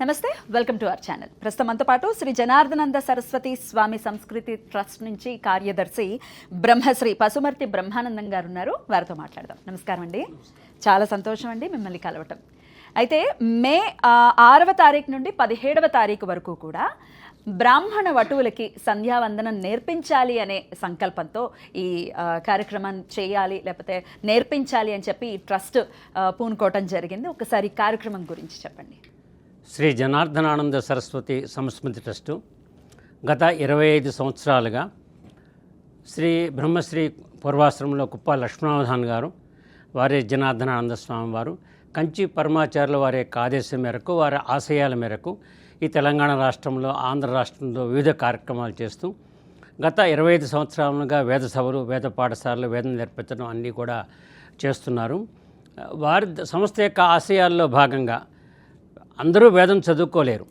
నమస్తే, welcome to our channel. ప్రస్తుతం మనతో పాటు శ్రీ జనార్దనంద సరస్వతి స్వామి సంస్కృతి ట్రస్ట్ నుంచి కార్యదర్శి బ్రహ్మశ్రీ పసుమర్తి బ్రహ్మానందం గారు ఉన్నారు. వారితో మాట్లాడదాం. నమస్కారం అండి. చాలా సంతోషం అండి మిమ్మల్ని కలవటం. అయితే మే 6వ తారీఖు నుండి 17వ తారీఖు వరకు కూడా బ్రాహ్మణ వటువులకి సంధ్యావందనం నేర్పించాలి అనే సంకల్పంతో ఈ కార్యక్రమాన్ని చేయాలి, లేకపోతే నేర్పించాలి అని చెప్పి ఈ ట్రస్ట్ పూనుకోవటం జరిగింది. ఒకసారి ఈ కార్యక్రమం గురించి చెప్పండి. శ్రీ జనార్దనానంద సరస్వతి సంస్మృతి ట్రస్టు గత 25 సంవత్సరాలుగా శ్రీ బ్రహ్మశ్రీ పూర్వాశ్రమంలో కుప్ప లక్ష్మణావధాన్ గారు, వారి జనార్దనానంద స్వామి వారు, కంచి పరమాచార్యుల వారి యొక్క ఆదేశం మేరకు, వారి ఆశయాల మేరకు ఈ తెలంగాణ రాష్ట్రంలో, ఆంధ్ర రాష్ట్రంలో వివిధ కార్యక్రమాలు చేస్తూ గత 25 సంవత్సరాలుగా వేద సభలు, వేద పాఠశాలలు, వేదం నేర్పించడం అన్నీ కూడా చేస్తున్నారు. వారి సంస్థ యొక్క ఆశయాల్లో భాగంగా అందరూ వేదం చదువుకోలేరు.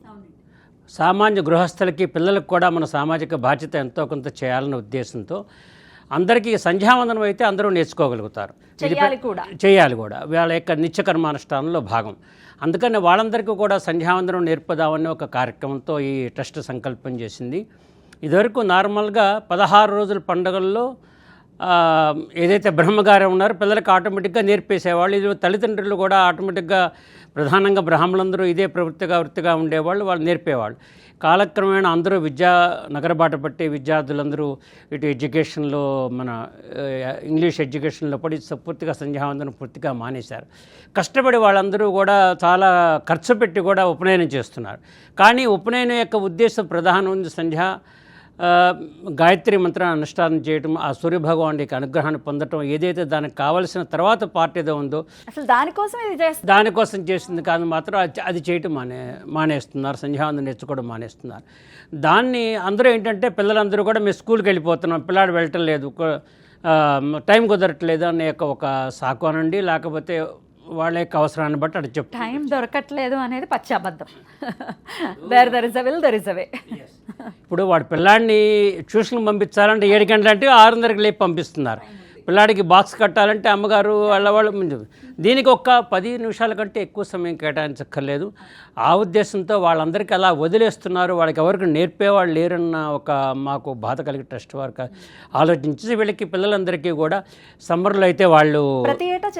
సామాన్య గృహస్థులకి, పిల్లలకు కూడా మన సామాజిక బాధ్యత ఎంతో కొంత చేయాలనే ఉద్దేశంతో అందరికీ సంధ్యావందనం అయితే అందరూ నేర్చుకోగలుగుతారు, చేయాలి కూడా వాళ్ళ యొక్క నిత్యకర్మానుష్ఠానంలో భాగం. అందుకని వాళ్ళందరికీ కూడా సంధ్యావందనం నేర్పుదామని ఒక కార్యక్రమంతో ఈ ట్రస్ట్ సంకల్పం చేసింది. ఇదివరకు నార్మల్గా 16 రోజుల పండుగల్లో ఏదైతే బ్రహ్మగారు ఉన్నారో పిల్లలకు ఆటోమేటిక్గా నేర్పేసేవాళ్ళు. ఇది తల్లిదండ్రులు కూడా ఆటోమేటిక్గా, ప్రధానంగా బ్రాహ్మణులందరూ ఇదే వృత్తిగా ఉండేవాళ్ళు, వాళ్ళు నేర్పేవాళ్ళు. కాలక్రమేణా అందరూ నగర బాట పట్టి విద్యార్థులందరూ ఇటు ఎడ్యుకేషన్లో, మన ఇంగ్లీష్ ఎడ్యుకేషన్లో పడి పూర్తిగా సంధ్యావందనం పూర్తిగా మానేశారు. కష్టపడి వాళ్ళందరూ కూడా చాలా ఖర్చు పెట్టి కూడా ఉపనయనం చేస్తున్నారు. కానీ ఉపనయనం యొక్క ఉద్దేశం ప్రధానం గాయత్రి మంత్రాన్ని అనుష్ఠానం చేయటం, ఆ సూర్యభగవాన్ యొక్క అనుగ్రహాన్ని పొందటం, ఏదైతే దానికి కావలసిన తర్వాత పార్ట్ ఏదో ఉందో అసలు దానికోసం చేసింది కాదు, మాత్రం అది చేయటం మానేస్తున్నారు, సంధ్యావందనం నేర్చుకోవడం మానేస్తున్నారు. దాన్ని అందరూ ఏంటంటే పిల్లలందరూ కూడా మేము స్కూల్కి వెళ్ళిపోతున్నాం, పిల్లాడు వెళ్ళటం లేదు, టైం కుదరట్లేదు అనే ఒక సాకునండి, లేకపోతే వాళ్ళ యొక్క అవసరాన్ని బట్టి అటు చెప్తారు. టైం దొరకట్లేదు అనేది పచ్చాబద్ధం. There is a will, there is a way. ఇప్పుడు వాడు పిల్లాడిని ట్యూషన్కి పంపించాలంటే 7 గంటలంటే 6:30కి లేపి పంపిస్తున్నారు. పిల్లాడికి బాక్స్ కట్టాలంటే అమ్మగారు వాళ్ళు దీనికి ఒక్క 10 నిమిషాల కంటే ఎక్కువ సమయం కేటాయించక్కర్లేదు. ఆ ఉద్దేశంతో వాళ్ళందరికీ అలా వదిలేస్తున్నారు. వాళ్ళకి ఎవరికి నేర్పేవాళ్ళు లేరన్న ఒక మాకు బాధ కలిగి ట్రస్ట్ వారికి ఆలోచించి వీళ్ళకి పిల్లలందరికీ కూడా సమ్మర్లో అయితే వాళ్ళు ప్రతి ఏటా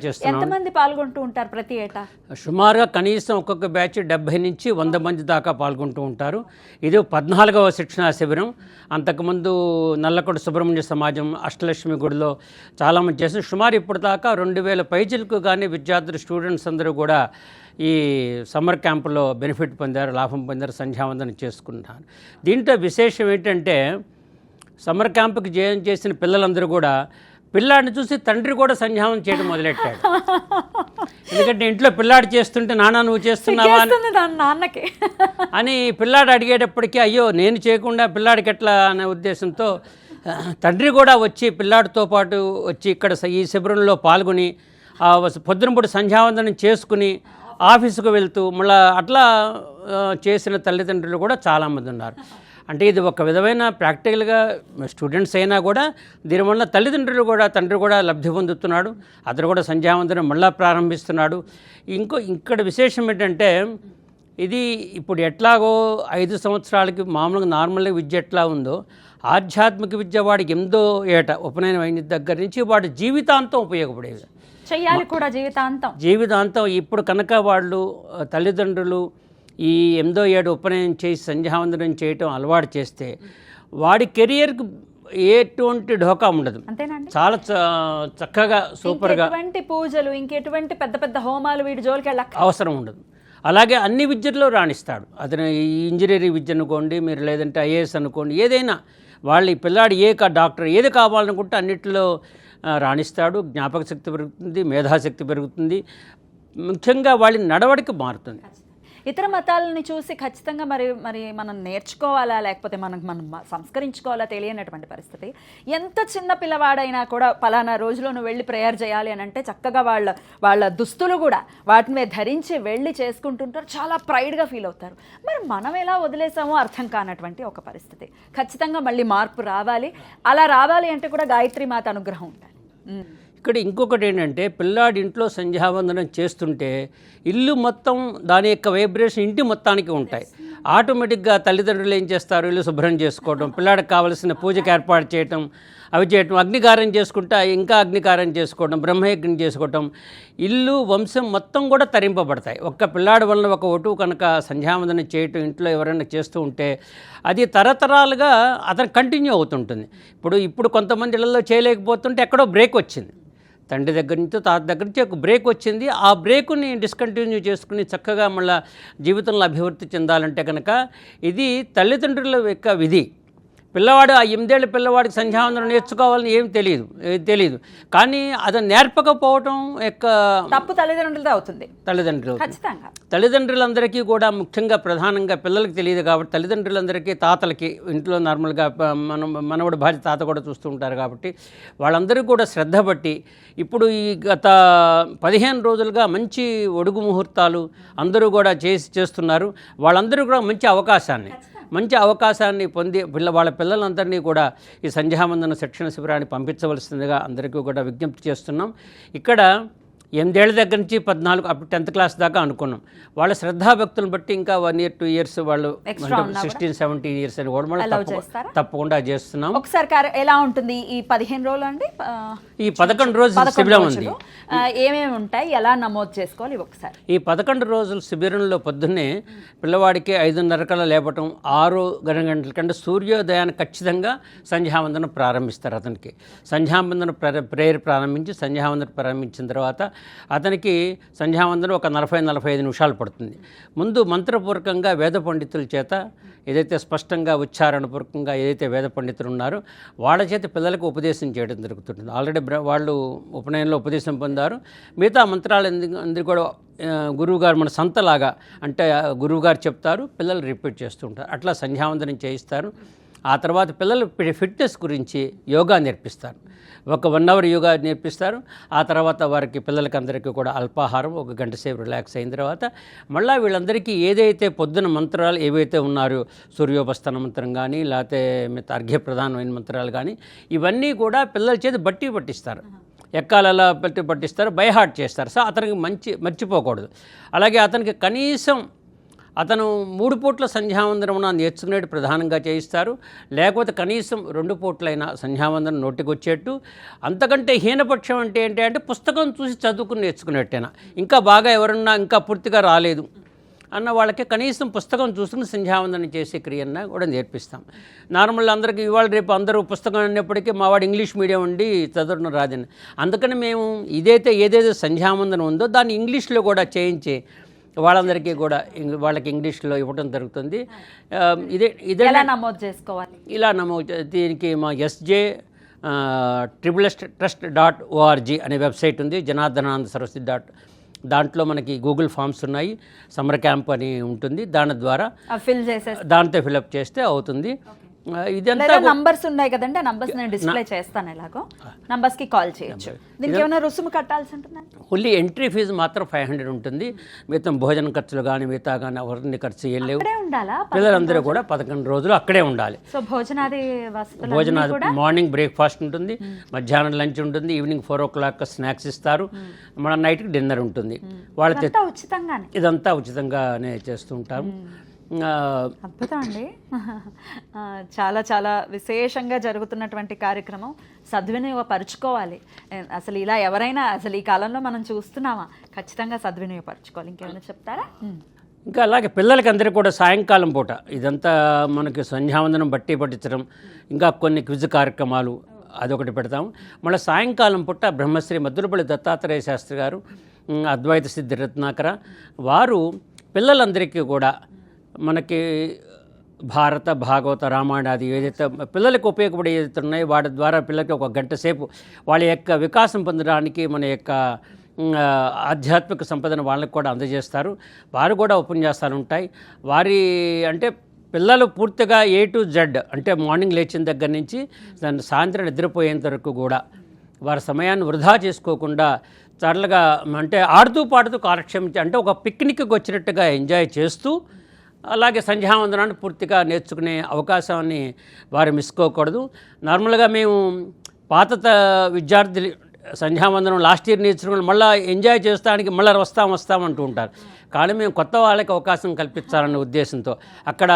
చేస్తున్నాం. ఎంతమంది పాల్గొంటూ ఉంటారు ప్రతి ఏటా? సుమారుగా కనీసం ఒక్కొక్క బ్యాచ్ 70 నుంచి 100 మంది దాకా పాల్గొంటూ ఉంటారు. ఇది 14వ శిక్షణా శిబిరం. అంతకుముందు నల్లకొండ సుబ్రహ్మణ్య సమాజం, అష్టలక్ష్మి గుడిలో చాలామంది చేసిన సుమారు ఇప్పుడు దాకా 2000 పైచిలకు కానీ విద్యార్థులు, స్టూడెంట్స్ అందరూ కూడా ఈ సమ్మర్ క్యాంపులో బెనిఫిట్ పొందారు, లాభం పొందారు, సంధ్యావందనం చేసుకుంటున్నారు. దీంట్లో విశేషం ఏంటంటే సమ్మర్ క్యాంపుకి జాయిన్ చేసిన పిల్లలందరూ కూడా పిల్లాడిని చూసి తండ్రి కూడా సంధ్యావందనం చేయడం మొదలెట్టాడు. ఎందుకంటే ఇంట్లో పిల్లాడు చేస్తుంటే నాన్న నువ్వు చేస్తున్నావా అని పిల్లాడు అడిగేటప్పటికీ అయ్యో నేను చేయకుండా పిల్లాడికి ఎట్లా అనే ఉద్దేశంతో తండ్రి కూడా వచ్చి పిల్లాడితో పాటు వచ్చి ఇక్కడ ఈ శిబిరంలో పాల్గొని పొద్దునపూట సంధ్యావందనం చేసుకుని ఆఫీసుకు వెళ్తూ మళ్ళీ అట్లా చేసిన తల్లిదండ్రులు కూడా చాలామంది ఉన్నారు. అంటే ఇది ఒక విధమైన ప్రాక్టికల్గా స్టూడెంట్స్ అయినా కూడా దీనివల్ల తల్లిదండ్రులు కూడా, తండ్రి కూడా లబ్ధి పొందుతున్నాడు. అతను కూడా సంధ్యావందనం మళ్ళా ప్రారంభిస్తున్నాడు. ఇక్కడ విశేషం ఏంటంటే ఇది ఇప్పుడు ఎట్లాగో 5 సంవత్సరాలకి మామూలుగా నార్మల్గా విద్య ఎట్లా ఉందో, ఆధ్యాత్మిక విద్య వాడికి 8వ ఏట ఉపనయనం అయిన దగ్గర నుంచి వాడి జీవితాంతం ఉపయోగపడేది, చెయ్యాలి కూడా జీవితాంతం. ఇప్పుడు కనుక వాళ్ళు తల్లిదండ్రులు ఈ 8వ ఏడు ఉపనయనం చేసి సంధ్యావందనం చేయటం అలవాటు చేస్తే వాడి కెరియర్కి ఎటువంటి ఢోకా ఉండదు. చాలా చక్కగా సూపర్గా పూజలు, ఇంకెటువంటి పెద్ద పెద్ద హోమాలు వీడి జోలికి అవసరం ఉండదు. అలాగే అన్ని విద్యల్లో రాణిస్తాడు. అతను ఇంజనీరింగ్ విద్య అనుకోండి, మీరు లేదంటే ఐఏఎస్ అనుకోండి, ఏదైనా వాళ్ళు ఈ పిల్లాడు డాక్టర్ ఏది కావాలనుకుంటే అన్నింటిలో రాణిస్తాడు. జ్ఞాపక శక్తి పెరుగుతుంది, మేధాశక్తి పెరుగుతుంది, ముఖ్యంగా వాళ్ళ నడవడిక మారుతుంది. ఇతర మతాలని చూసి ఖచ్చితంగా మరి మనం నేర్చుకోవాలా, లేకపోతే మనం సంస్కరించుకోవాలా తెలియనటువంటి పరిస్థితి. ఎంత చిన్న పిల్లవాడైనా కూడా పలానా రోజులో నువ్వు వెళ్ళి ప్రేయర్ చేయాలి అని అంటే చక్కగా వాళ్ళ దుస్తులు కూడా వాటిని ధరించి వెళ్ళి చేసుకుంటుంటారు, చాలా ప్రైడ్గా ఫీల్ అవుతారు. మరి మనం ఎలా వదిలేసామో అర్థం కానటువంటి ఒక పరిస్థితి. ఖచ్చితంగా మళ్ళీ మార్పు రావాలి. అలా రావాలి అంటే కూడా గాయత్రి మాత అనుగ్రహం ఉండాలి. ఇక్కడ ఇంకొకటి ఏంటంటే పిల్లాడి ఇంట్లో సంధ్యావందనం చేస్తుంటే ఇల్లు మొత్తం దాని యొక్క వైబ్రేషన్ ఇంటి మొత్తానికి ఉంటాయి. ఆటోమేటిక్గా తల్లిదండ్రులు ఏం చేస్తారు, ఇల్లు శుభ్రం చేసుకోవడం, పిల్లాడికి కావలసిన పూజకి ఏర్పాటు చేయటం, అవి చేయటం, అగ్నికారం చేసుకుంటా ఇంకా అగ్నికారం చేసుకోవడం, బ్రహ్మయజ్ఞం చేసుకోవటం, ఇల్లు వంశం మొత్తం కూడా తరింపబడతాయి. ఒక్క పిల్లాడి వలన ఒక వటువు కనుక సంధ్యావందనం చేయటం ఇంట్లో ఎవరైనా చేస్తూ ఉంటే అది తరతరాలుగా అతను కంటిన్యూ అవుతుంటుంది. ఇప్పుడు కొంతమంది ఇళ్లలో చేయలేకపోతుంటే ఎక్కడో బ్రేక్ వచ్చింది, తండ్రి దగ్గర నుంచి తాత దగ్గర నుంచి ఒక బ్రేక్ వచ్చింది. ఆ బ్రేకుని డిస్కంటిన్యూ చేసుకుని చక్కగా మళ్ళీ జీవితంలో అభివృద్ధి చెందాలంటే కనుక ఇది తల్లిదండ్రుల యొక్క విధి. పిల్లవాడు ఆ 8 ఏళ్ల పిల్లవాడికి సంధ్యావందనం నేర్చుకోవాలని ఏం తెలియదు కానీ అది నేర్పకపోవటం యొక్క తప్పు తల్లిదండ్రులదే అవుతుంది. తల్లిదండ్రులందరికీ కూడా ముఖ్యంగా ప్రధానంగా పిల్లలకి తెలియదు కాబట్టి తల్లిదండ్రులందరికీ, తాతలకి ఇంట్లో నార్మల్గా మనవడు భార్య తాత కూడా చూస్తూ ఉంటారు కాబట్టి వాళ్ళందరూ కూడా శ్రద్ధ పట్టి ఇప్పుడు ఈ గత 15 రోజులుగా మంచి ఒడుగు ముహూర్తాలు అందరూ కూడా చేస్తున్నారు. వాళ్ళందరూ కూడా మంచి అవకాశాన్ని పొంది వాళ్ళ పిల్లలందరినీ కూడా ఈ సంధ్యావందన శిక్షణ శిబిరాన్ని పంపించవలసిందిగా అందరికీ కూడా విజ్ఞప్తి చేస్తున్నాం. ఇక్కడ 8 ఏళ్ల దగ్గర నుంచి 14 అప్పుడు 10th క్లాస్ దాకా అనుకున్నాం. వాళ్ళ శ్రద్ధాభక్తులను బట్టి ఇంకా 1 year 2 years వాళ్ళు 16-17 years అని కూడా మనం తప్పకుండా చేస్తున్నాం. ఒకసారి ఎలా ఉంటుంది ఈ 15 రోజులు అండి? ఈ 11 రోజుల శిబిరం ఉంది. ఏమేమి ఉంటాయి, ఎలా నమోదు చేసుకోవాలి ఒకసారి? ఈ 11 రోజుల శిబిరంలో పొద్దున్నే పిల్లవాడికి 5:30 కల్లా లేపటం, 6 గంటల కంటే సూర్యోదయాన్ని ఖచ్చితంగా సంధ్యావందనం ప్రారంభిస్తారు. అతనికి సంధ్యావందన ప్రేయర్ ప్రారంభించి సంధ్యావందనం ప్రారంభించిన తర్వాత అతనికి సంధ్యావందనం ఒక 40-45 నిమిషాలు పడుతుంది. ముందు మంత్రపూర్వకంగా వేద పండితుల చేత ఏదైతే స్పష్టంగా ఉచ్చారణపూర్వకంగా ఏదైతే వేద పండితులు ఉన్నారో వాళ్ళ చేత పిల్లలకు ఉపదేశం చేయడం జరుగుతుంటుంది. ఆల్రెడీ వాళ్ళు ఉపనయనంలో ఉపదేశం పొందారు. మిగతా మంత్రాలు అందరూ కూడా గురువుగారు మన సంతలాగా అంటే గురువుగారు చెప్తారు, పిల్లలు రిపీట్ చేస్తూ ఉంటారు. అట్లా సంధ్యావందనం చేయిస్తారు. ఆ తర్వాత పిల్లలు ఫిట్నెస్ గురించి యోగా నేర్పిస్తారు. ఒక 1 hour యోగా నేర్పిస్తారు. ఆ తర్వాత వారికి పిల్లలకి అందరికీ కూడా అల్పాహారం 1 గంట సేపు రిలాక్స్ అయిన తర్వాత మళ్ళీ వీళ్ళందరికీ ఏదైతే పొద్దున మంత్రాలు ఏవైతే ఉన్నారో సూర్యోపస్థాన మంత్రం కానీ లేకపోతే అర్ఘ్యప్రధానమైన మంత్రాలు కానీ ఇవన్నీ కూడా పిల్లల చేతి పట్టిస్తారు. ఎక్కాలలా పట్టిస్తారు, బైహార్ట్ చేస్తారు. సో అతనికి మర్చిపోకూడదు. అలాగే అతనికి కనీసం అతను 3 పూట్ల సంధ్యావందనం నేర్చుకునేట్టు ప్రధానంగా చేయిస్తారు. లేకపోతే కనీసం 2 పూట్లైనా సంధ్యావందనం నోటికి వచ్చేట్టు. అంతకంటే హీనపక్షం అంటే పుస్తకం చూసి చదువుకుని నేర్చుకునేట్టేనా, ఇంకా బాగా ఎవరన్నా ఇంకా పూర్తిగా రాలేదు అన్న వాళ్ళకి కనీసం పుస్తకం చూసుకుని సంధ్యావందనం చేసే క్రియన్నా కూడా నేర్పిస్తాం. నార్మల్ అందరికీ ఇవాళ రేపు అందరూ పుస్తకం అన్నప్పటికీ మావాడు ఇంగ్లీష్ మీడియం ఉండి చదవడం రాదని, అందుకని మేము ఏదైతే సంధ్యావందనం ఉందో దాన్ని ఇంగ్లీష్లో కూడా చేయించి వాళ్ళందరికీ కూడా వాళ్ళకి ఇంగ్లీష్లో ఇవ్వడం జరుగుతుంది. ఇదే నమోదు చేసుకోవాలి. ఇలా దీనికి మా SJ_trust.org అనే వెబ్సైట్ ఉంది. జనార్దనానంద సరస్వతి దాంట్లో మనకి గూగుల్ ఫామ్స్ ఉన్నాయి. సమ్మర్ క్యాంప్ అని ఉంటుంది, దాని ద్వారా దాంతో ఫిల్అప్ చేస్తే అవుతుంది. ఇదంతా నంబర్స్ ఉన్నాయి కదండి, ఆ నంబర్స్ నేను డిస్ప్లే చేస్తాను. ఎలాగో నంబర్స్ కి కాల్ చేయొచ్చు. దీనికి ఏమైనా రుసుము కట్టాల్సి ఉంటుందా? ఓన్లీ ఎంట్రీ ఫీజు మాత్రం 500 ఉంటుంది. మిగతా భోజన ఖర్చులు కానీ మిగతా కానీ ఎవరిని ఖర్చు ఏం లేవు. పిల్లలందరూ కూడా 11 రోజులు అక్కడే ఉండాలి. సో భోజనాది మార్నింగ్ బ్రేక్ఫాస్ట్ ఉంటుంది, మధ్యాహ్నం లంచ్ ఉంటుంది, ఈవినింగ్ 4 o'clock స్నాక్స్ ఇస్తారు, మన నైట్కి డిన్నర్ ఉంటుంది. ఇదంతా ఉచితంగానే చేస్తూ ఉంటాము. అద్భుతం అండి. చాలా చాలా విశేషంగా జరుగుతున్నటువంటి కార్యక్రమం, సద్వినియోగపరుచుకోవాలి. అసలు ఇలా ఎవరైనా అసలు ఈ కాలంలో మనం చూస్తున్నామా, ఖచ్చితంగా సద్వినియోగపరచుకోవాలి. ఇంకేమైనా చెప్తారా? ఇంకా అలాగే పిల్లలకి అందరికీ కూడా సాయంకాలం పూట ఇదంతా మనకి సంధ్యావందనం పట్టించడం, ఇంకా కొన్ని క్విజ్ కార్యక్రమాలు అదొకటి పెడతాము. మళ్ళీ సాయంకాలం పూట బ్రహ్మశ్రీ మద్దులపల్లి దత్తాత్రేయ శాస్త్రి గారు, అద్వైత సిద్ధి రత్నాకర వారు పిల్లలందరికీ కూడా మనకి భారత భాగవత రామాయణాది ఏదైతే పిల్లలకు ఉపయోగపడే ఏదైతే ఉన్నాయో వాటి ద్వారా పిల్లలకి 1 గంట సేపు వాళ్ళ యొక్క వికాసం పొందడానికి మన యొక్క ఆధ్యాత్మిక సంపదను వాళ్ళకి కూడా అందజేస్తారు. వారు కూడా ఉపన్యాసాలు ఉంటాయి. వారి అంటే పిల్లలు పూర్తిగా A to Z అంటే మార్నింగ్ లేచిన దగ్గర నుంచి సాయంత్రం నిద్రపోయేంత వరకు కూడా వారి సమయాన్ని వృధా చేసుకోకుండా చల్లగా అంటే ఆడుతూ పాడుతూ కాలక్షేమించి అంటే ఒక పిక్నిక్కి వచ్చినట్టుగా ఎంజాయ్ చేస్తూ అలాగే సంధ్యావందనాన్ని పూర్తిగా నేర్చుకునే అవకాశాన్ని వారు మిస్కోకూడదు. నార్మల్గా మేము పాత విద్యార్థులు సంధ్యావందనం లాస్ట్ ఇయర్ నేర్చుకుని మళ్ళీ ఎంజాయ్ చేస్తానికి మళ్ళీ వస్తాం అంటూ ఉంటారు. కానీ మేము కొత్త వాళ్ళకి అవకాశం కల్పించాలనే ఉద్దేశంతో అక్కడ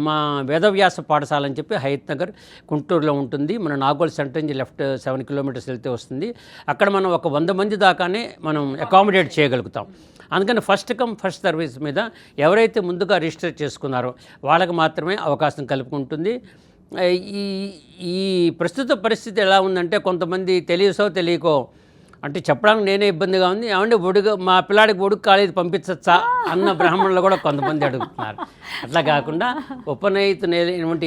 మా వేదవ్యాస పాఠశాల అని చెప్పి హయత్ నగర్ గుంటూరులో ఉంటుంది. మన నాగోల్ సెంటర్ నుంచి లెఫ్ట్ 7 కిలోమీటర్స్ వెళ్తే వస్తుంది. అక్కడ మనం ఒక 100 మంది దాకానే మనం అకామిడేట్ చేయగలుగుతాం. అందుకని ఫస్ట్ కమ్ ఫస్ట్ సర్వీస్ మీద ఎవరైతే ముందుగా రిజిస్టర్ చేసుకున్నారో వాళ్ళకి మాత్రమే అవకాశం కలుపుకుంటుంది. ఈ ప్రస్తుత పరిస్థితి ఎలా ఉందంటే కొంతమంది తెలియకో అంటే చెప్పడానికి నేనే ఇబ్బందిగా ఉంది, ఏమంటే మా పిల్లాడికి ఒడుగు కాలేదు పంపించచ్చా అన్న బ్రాహ్మణులు కూడా కొంతమంది అడుగుతున్నారు. అట్లా కాకుండా ఉపనయితులైనటువంటి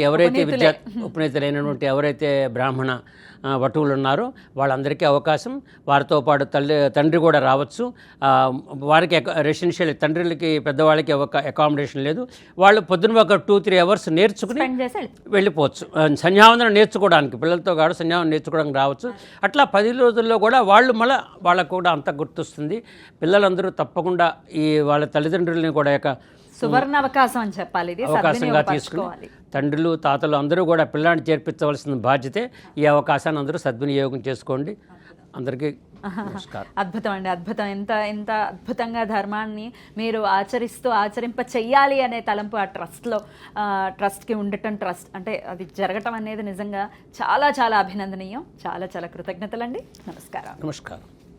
ఎవరైతే బ్రాహ్మణ వటువులు ఉన్నారో వాళ్ళందరికీ అవకాశం, వారితో పాటు తండ్రి కూడా రావచ్చు. వారికి రెసిడెన్షియల్ తండ్రులకి పెద్దవాళ్ళకి అకామిడేషన్ లేదు. వాళ్ళు పొద్దున ఒక 2-3 అవర్స్ నేర్చుకుని వెళ్ళిపోవచ్చు. సంధ్యావందనం నేర్చుకోవడానికి పిల్లలతో కాదు సంధ్యావందనం నేర్చుకోవడానికి రావచ్చు. అట్లా 10 రోజుల్లో కూడా వాళ్ళకు కూడా అంత గుర్తొస్తుంది. పిల్లలందరూ తప్పకుండా ఈ వాళ్ళ తల్లిదండ్రులని కూడా సువర్ణ అవకాశం అని చెప్పాలి, ఇది అవకాశంగా తీసుకుని తండ్రులు తాతలు అందరూ కూడా పిల్లాన్ని చేర్పించవలసిన బాధ్యతే. ఈ అవకాశాన్ని అందరూ సద్వినియోగం చేసుకోండి. అందరికీ నమస్కారం. అద్భుతం అండి, అద్భుతం. ఎంత అద్భుతంగా ధర్మాన్ని మీరు ఆచరింప చెయ్యాలి అనే తలంపు ఆ ట్రస్ట్కి ఉండటం, ట్రస్ట్ అంటే అది జరగటం అనేది నిజంగా చాలా చాలా అభినందనీయం. చాలా చాలా కృతజ్ఞతలండి. నమస్కారం.